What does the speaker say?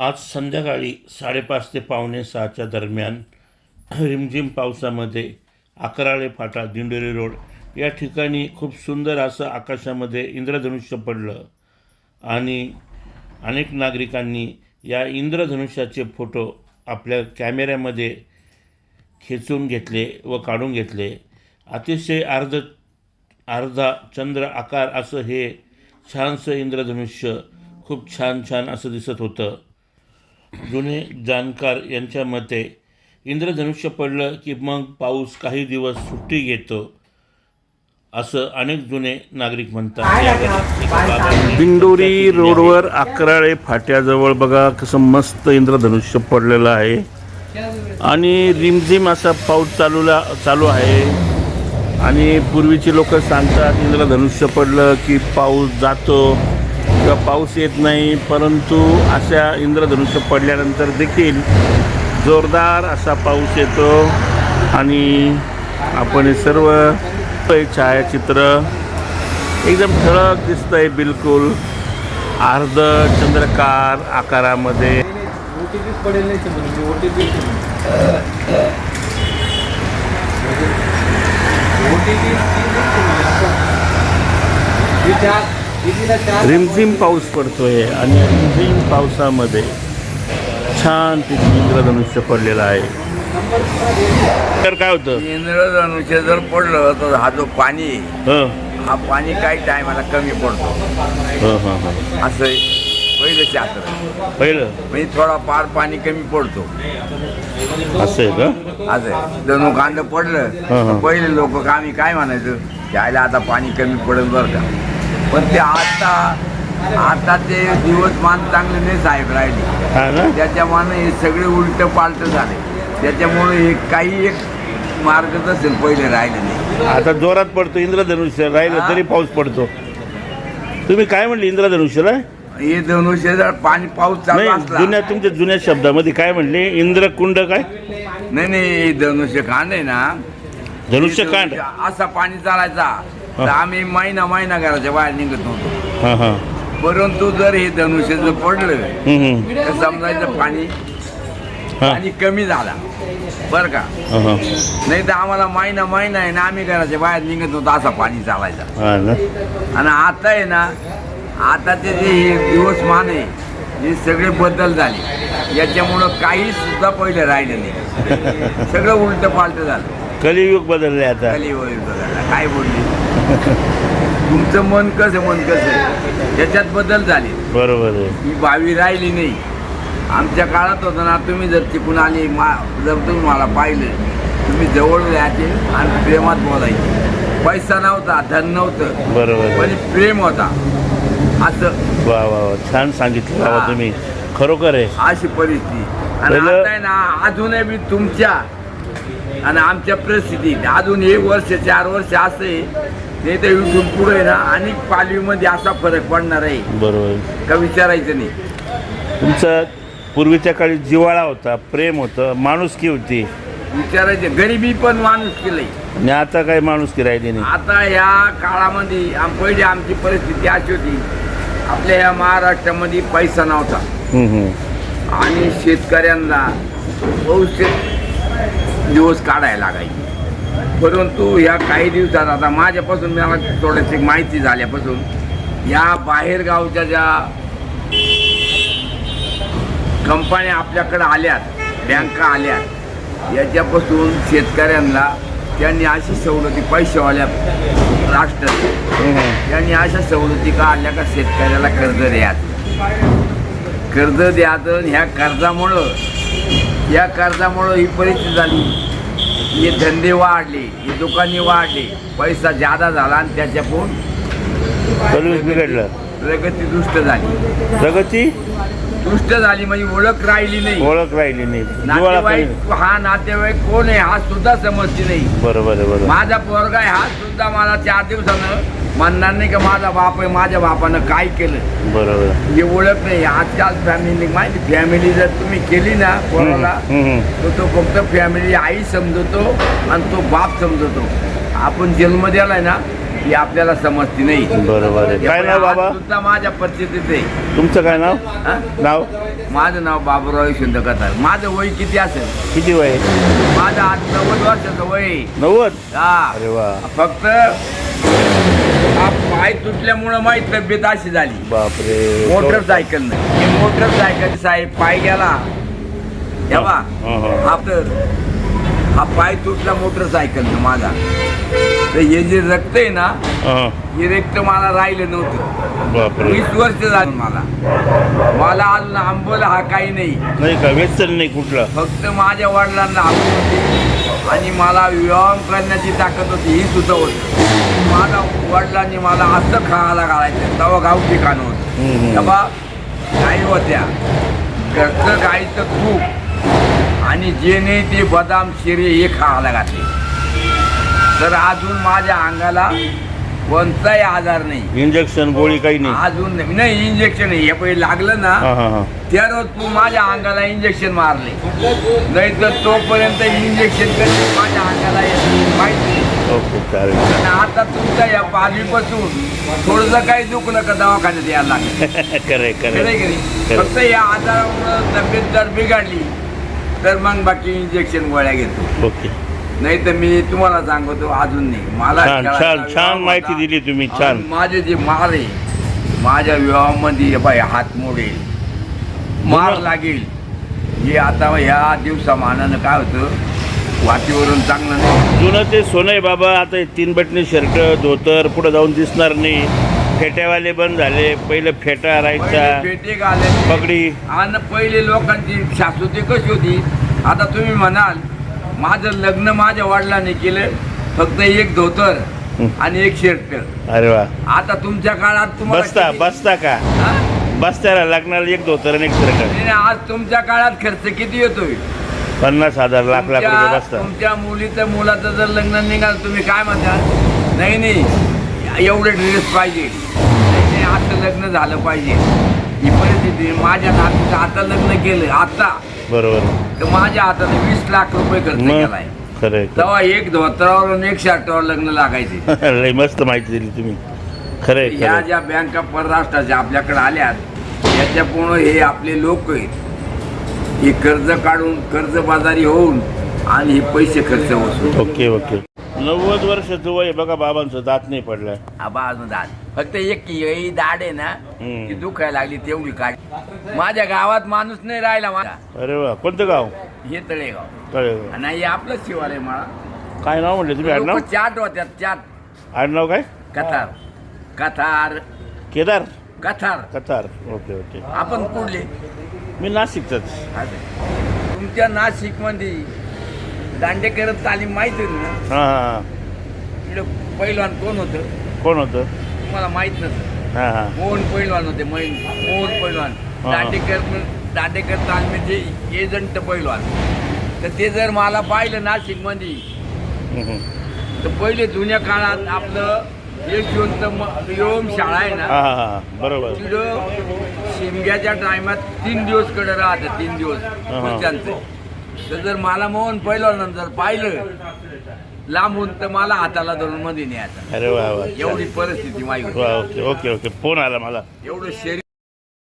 आज संध्याकाळी 5:30 ते पावणे 6च्या दरम्यान रिमझिम पावसामध्ये अकराळे फाटा दिंडोरी रोड या ठिकाणी खूप सुंदर असं आकाशामध्ये इंद्रधनुष्य पडलं आणि अनेक नागरिकांनी या इंद्रधनुष्याचे फोटो आपल्या कॅमेऱ्यामध्ये खेचून घेतले व काढून घेतले. अतिशय अर्धा चंद्र आकार असं हे छानसं इंद्रधनुष्य खूप छान असं दिसत होतं. जुने जाणकार यांच्या मते इंद्रधनुष्य पडलं की मग पाऊस काही दिवस सुट्टी घेतो असं अनेक जुने नागरिक म्हणतात. दिंडोरी रोडवर अकराळे फाट्याजवळ बघा कसं मस्त इंद्रधनुष्य पडलेलं आहे आणि रिमझिम असा पाऊस चालू आहे. आणि पूर्वीची लोक सांगतात इंद्रधनुष्य पडलं की पाऊस जातो किंवा पाऊस येत नाही, परंतु अशा इंद्रधनुष्य पडल्यानंतर देखील जोरदार असा पाऊस येतो. आणि आपण सर्व छायाचित्र एकदम ठळक दिसतंय, बिलकुल अर्ध चंद्रकार आकारामध्ये. रिमझिम पाऊस पडतोय आणि रिमझिम पावसामध्ये छान पैकी इंद्रधनुष्य पडलेलं आहे. तर काय होतं, इंद्रधनुष्य जर पडलं तर हा जो पाणी हा पाणी काही टायमाला कमी पडतो. असं पहिलं शास्त्र पहिलं म्हणजे थोडा फार पाणी कमी पडतो असं आहे का? असं जणू कांद पडलं पहिले लोक आम्ही काय म्हणायचं त्याला आता पाणी कमी पडेल बरं का. पण ते आता ते दिवसमान चांगले नाही साहेब राहिले, त्याच्यामुळे हे सगळे उलट पालट झाले. त्याच्यामुळे हे काही एक मार्गच असेल पहिले राहिले नाही. आता जोरात पडतो इंद्रधनुष्य, राहिलं तरी पाऊस पडतो. तुम्ही काय म्हणले इंद्रधनुष्याला? हे धनुष्य जर पाणी पाऊस चालू असला, तुमच्या जुन्या शब्दामध्ये काय म्हणले? इंद्रकुंड काय? नाही धनुष्य कांड आहे ना, धनुष्य कांड असा पाणी चालायचा तर आम्ही महिना घराच्या बाहेर निघत नव्हतो. परंतु जर हे धनुष्य जर पडलं तर समजायचं पाणी कमी झाला बरं का. नाही तर आम्हाला महिना आहे ना, आम्ही घराच्या बाहेर निघत नव्हतो असा पाणी चालायचा. आणि आता आहे ना, आताचे जे हे दिवसमान आहे हे सगळे बदल झाले. याच्यामुळं काही सुद्धा पहिले राहिले नाही, सगळं उलट पालट झालं. कलियुग बदलले आता. कलियुग बदलला. काय बोलले तुमचं मन कसं याच्यात बदल झाले. बरोबर आहे. ही भावी राहिली नाही. आमच्या काळात होतं ना, तुम्ही जर तिकून आले जर तुम्ही मला पाहिलं, तुम्ही जवळ यायचे आणि प्रेमात बोलायचे. पैसा नव्हता, धन नव्हतं, बरोबर, पण प्रेम होता. असं वा वा छान सांगितलं बाबा तुम्ही, खरोखर आहे अशी परिस्थिती. आणि आता आहे ना, अजूनही मी तुमच्या आणि आमच्या परिस्थितीत अजून 1 वर्ष 4 वर्ष असे नाही तर इथून पुढे ना आणि पालवीमध्ये असा फरक पडणार आहे. बरोबर का विचारायचं नाही. तुमचं पूर्वीच्या काळी जिव्हाळा होता, प्रेम होतं, माणुसकी होती. विचारायचं गरिबी पण माणूस केलंय. आणि आता काय माणुसकी राहिली नाही. आता या काळामध्ये पहिली आमची परिस्थिती अशी होती, आपल्या या महाराष्ट्रामध्ये पैसा नव्हता आणि शेतकऱ्यांना बहुतेक दिवस काढायला लागायचे. परंतु या काही दिवसात आता माझ्यापासून मला थोडीशी माहिती झाल्यापासून या बाहेरगावच्या ज्या कंपन्या आपल्याकडे आल्यात, बँका आल्यात, याच्यापासून शेतकऱ्यांना त्यांनी अशी सवलती, पैशावाल्या राष्ट्र त्यांनी अशा सवलती का आल्या का शेतकऱ्याला कर्ज द्यायचं. ह्या कर्जामुळं ही परिस्थिती झाली. हे धंदे वाढले, हे दुकाने वाढले, पैसा जादा झाला आणि त्याच्याकडून बिघडलं. प्रगती दुष्ट झाली म्हणजे ओळख राहिली नाही. नातेवाईक हा नातेवाईक कोण आहे हा सुद्धा समजते नाही. बरोबर. माझा पोरगा आहे हा सुद्धा मला 4 दिवसानं म्हणणार नाही का माझा बाप आहे, माझ्या बापानं काय केलं. बरोबर, हे ओळख नाही. आजकाल फॅमिली माहिती, फॅमिली जर तुम्ही केली ना पोराला तर तो फक्त फॅमिली आई समजतो आणि तो बाप समजतो. आपण जन्म द्यालाय ना ही आपल्याला समजती नाही. बरोबर आहे. काय नाव बाबा सुद्धा माझ्या परिस्थितीत आहे. तुमचं? काय नाव? हा? नाव? माझं नाव बाबूराव यशवंत कतार. माझं वय किती असेल? किती वय आहे? माझं आज 90 वर्षाचं वय आहे. 90? हा. अरे वा. फक्त हा पाय तुटल्यामुळं माझी तब्येत अशी झाली. बापरे. मोटरसायकल मोटरसायकल साहेब पाय गेला तेव्हा हा पाय तुटला मोटरसायकलनं माझा. तर हे जे रक्त आहे ना हे रक्त मला राहिलं नव्हतं. बापरे. 20 वर्ष झाली मला अजून आंबोला हा काही नाही का व्यसन नाही कुठलं? फक्त माझ्या वडिलांना आंबोल होती आणि मला व्यायाम करण्याची ताकद होती ही सुद्धा होती. माझ्या वडिलांनी मला असं खायला घालायचं तेव्हा गावठी खाणं होतं. तेव्हा गाई होत्या घरचं गाईचं तूप आणि जे नाही ते बदाम शिरे हे खायला घातले. तर अजून माझ्या अंगाला कोणताही आजार नाही. इंजेक्शन गोळी काही नाही अजून नाही. इंजेक्शन हे पहिले लागलं ना त्या रोज तू माझ्या अंगाला इंजेक्शन मारले नाही तर तोपर्यंत इंजेक्शन कधी माझ्या अंगाला माहिती. ओके चालेल. आणि आता तुमच्या या पाठीपासून थोडंसं काही दुख नका दवाखान्यात यायला लागेल. खरे खरे. फक्त या आजारामुळे तब्येत जर बिघडली तर मग बाकी इंजेक्शन गोळ्या घेतो. ओके. नाही तर मी तुम्हाला सांगतो अजून नाही. मला छान माहिती दिली तुम्ही. छान. माझे जे मार आहे माझ्या विवाहामध्ये बाई हात मोडेल मार लागेल हे आता ह्या दिवसामानानं काय होतं वाटीवरून चांगलं नाही. जुनं ते सोनं आहे बाबा. आता 3 बटणी शर्ट धोतर पुढे जाऊन दिसणार नाही. फेट्यावाले बंद झाले. पहिलं फेटा राहायचा फेटे घाले पगडी. आणि पहिले लोकांची शाश्वती कशी होती. आता तुम्ही म्हणाल माझं लग्न माझ्या वडिलांनी केलं फक्त एक धोतर आणि एक शर्ट. अरे वा. आता तुमच्या काळात तुम्हाला बसता का बसत्याला लग्नाला एक धोतर आणि एक शर्ट. आज तुमच्या काळात खर्च किती येतोय? 50,000 लाख रुपये बसतात. तुमच्या मुलाचं जर लग्न निघाल तुम्ही काय म्हणता? नाही एवढे ड्रेस पाहिजे नाही आता लग्न झालं पाहिजे. ही परिस्थिती. माझ्या नातीचं आता लग्न केलं आता बरोबर. तर माझ्या हाताने 20 लाख रुपये खर्च केलाय. खरं. तेव्हा एक धोतरावर आणि एक शर्टावर लग्न लागायचे. लय मस्त माहिती दिली तुम्ही. खरंय. ह्या ज्या बँका परराष्ट्राच्या आपल्याकडे आल्यात याच्यामुळं हे आपले लोक आहेत हे कर्ज काढून कर्जबाजारी होऊन आणि हे पैसे खर्च वसूल. Okay okay. 90 वर्षाचं वय बघा. बाबांचं दात नाही पडलाय. आबा अजून दाढ फक्त एक ही दाढ आहे ना ती दुखायला लागली तेवढी काढ. माझ्या गावात माणूस नाही राहिला माझा. अरे वा. कोणतं गाव? हे तळेगाव. तळेगाव. आणि हे आपलंच शिवालय मला. काय नाव म्हणले तुम्ही? आडनाव? चाट होत्या चाट. आडनाव काय? कथार. कथार. केदार. कथार. कथार. Okay okay. आपण कुठले? मी नाशिकचाच. तुमच्या नाशिक मध्ये दांडेकर तालीम माहिती होती ना? हां. इकडं पैलवान कोण होतं? कोण होतं? तुम्हाला माहित नसतं. हां. मोहन पैलवान होते. मोहन पैलवान. दांडेकर तालमीचे एजंट पैलवान. तर ते जर मला पाहिलं नाशिक मध्ये तर पहिले जुन्या काळात आपलं यशवंत व्यायाम शाळा आहे ना बरोबर. तिथं शिमग्याच्या टायमात 3 दिवस कडे राहतं. 3 दिवस कुस्त्यांचं. तर जर मला मोहन पैलवान जर पाहिलं लांबून तर मला हाताला धरून मध्ये न्यायचा. अरे वा वा. एवढी परिस्थिती माहिती. Okay okay okay. फोन आला मला. एवढं शरीर